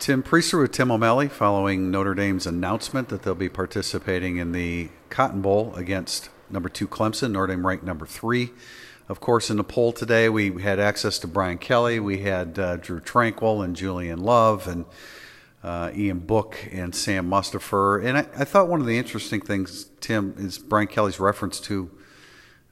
Tim Prister with Tim O'Malley following Notre Dame's announcement that they'll be participating in the Cotton Bowl against number 2 Clemson. Notre Dame ranked number 3. Of course, in the poll today, we had access to Brian Kelly. We had Drew Tranquil and Julian Love and Ian Book and Sam Mustipher. And I thought one of the interesting things, Tim, is Brian Kelly's reference to,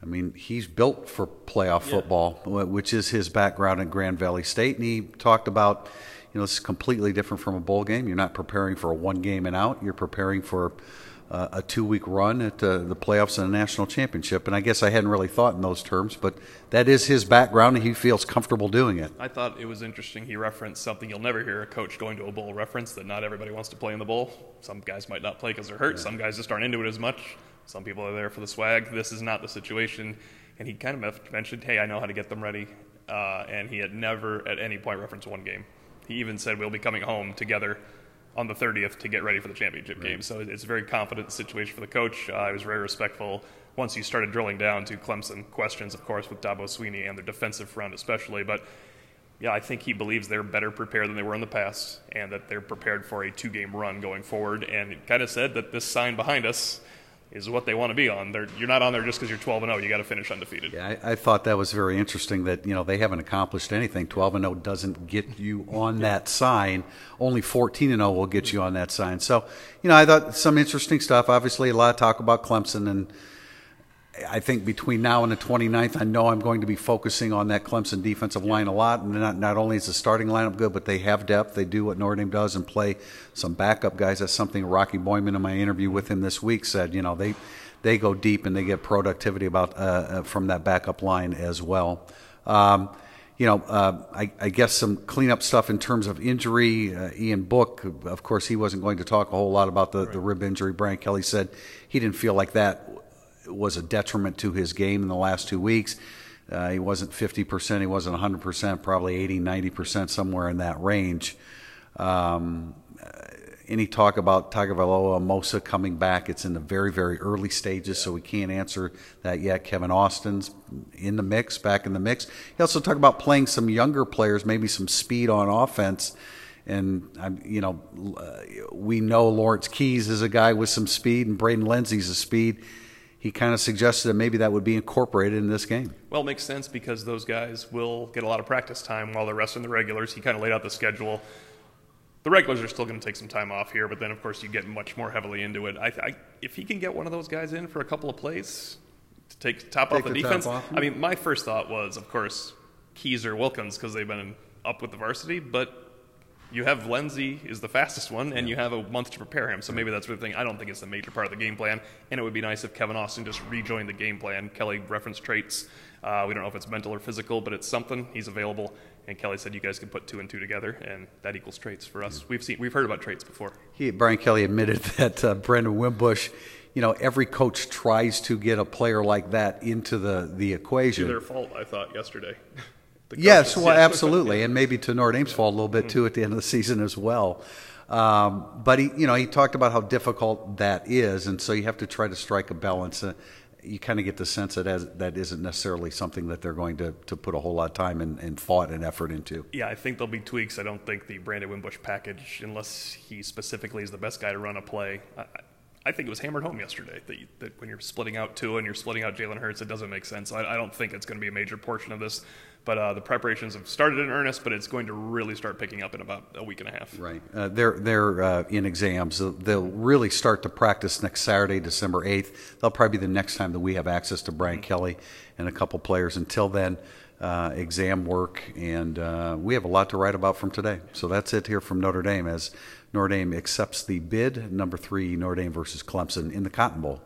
I mean, he's built for playoff football, which is his background at Grand Valley State. And he talked about, this is completely different from a bowl game. You're not preparing for a one game and out. You're preparing for a 2-week run at the playoffs and a national championship. And I guess I hadn't really thought in those terms, but that is his background, and he feels comfortable doing it. I thought it was interesting. He referenced something you'll never hear a coach going to a bowl reference, that not everybody wants to play in the bowl. Some guys might not play because they're hurt. Some guys just aren't into it as much. Some people are there for the swag. This is not the situation. And he kind of mentioned, hey, I know how to get them ready. And he had never at any point referenced one game. He even said we'll be coming home together on the 30th to get ready for the championship game. So it's a very confident situation for the coach. I was very respectful once you started drilling down to Clemson questions, of course, with Dabo Swinney and their defensive front especially. But, yeah, I think he believes they're better prepared than they were in the past and that they're prepared for a 2-game run going forward. And it kind of said that this sign behind us is what they want to be on. You're not on there just because you're 12-0. You got to finish undefeated. Yeah, I thought that was very interesting that, they haven't accomplished anything. 12-0 doesn't get you on that sign. Only 14-0 will get you on that sign. So, I thought some interesting stuff. Obviously, a lot of talk about Clemson, and I think between now and the 29th, I know I'm going to be focusing on that Clemson defensive line a lot. And not only is the starting lineup good, but they have depth. They do what Notre Dame does and play some backup guys. That's something Rocky Boyman in my interview with him this week said. They go deep and they get productivity from that backup line as well. I guess some cleanup stuff in terms of injury. Ian Book, of course, he wasn't going to talk a whole lot about the rib injury. Brian Kelly said he didn't feel like that was a detriment to his game in the last 2 weeks. He wasn't 50%, he wasn't 100%, probably 80, 90%, somewhere in that range. Any talk about Tagovailoa Mosa coming back, it's in the very, very early stages, so we can't answer that yet. Kevin Austin's in the mix, back in the mix. He also talked about playing some younger players, maybe some speed on offense. And, we know Lawrence Keys is a guy with some speed, and Braden Lindsey's a speed. He kind of suggested that maybe that would be incorporated in this game. Well, it makes sense because those guys will get a lot of practice time while they're resting the regulars. He kind of laid out the schedule. The regulars are still going to take some time off here, but then, of course, you get much more heavily into it. If he can get one of those guys in for a couple of plays to take top off the defense, my first thought was, of course, Keys or Wilkins because they've been up with the varsity, but you have Lindsey is the fastest one, and you have a month to prepare him. So maybe that's the thing. I don't think it's a major part of the game plan, and it would be nice if Kevin Austin just rejoined the game plan. Kelly referenced traits. We don't know if it's mental or physical, but it's something. He's available, and Kelly said you guys can put 2 and 2 together, and that equals traits for us. We've heard about traits before. Brian Kelly admitted that Brandon Wimbush, every coach tries to get a player like that into the equation. To their fault, I thought yesterday. Yes, well, absolutely, and maybe to Notre Dame's fault a little bit too at the end of the season as well. But he talked about how difficult that is, and so you have to try to strike a balance. You kind of get the sense that that isn't necessarily something that they're going to put a whole lot of time and thought and effort into. Yeah, I think there'll be tweaks. I don't think the Brandon Wimbush package, unless he specifically is the best guy to run a play. I think it was hammered home yesterday that when you're splitting out Tua and you're splitting out Jalen Hurts, it doesn't make sense. I don't think it's going to be a major portion of this. But the preparations have started in earnest, but it's going to really start picking up in about a week and a half. Right. They're in exams. They'll really start to practice next Saturday, December 8th. That'll probably be the next time that we have access to Brian Kelly and a couple players. Until then, exam work, and we have a lot to write about from today. So that's it here from Notre Dame as Notre Dame accepts the bid, number 3, Notre Dame versus Clemson in the Cotton Bowl.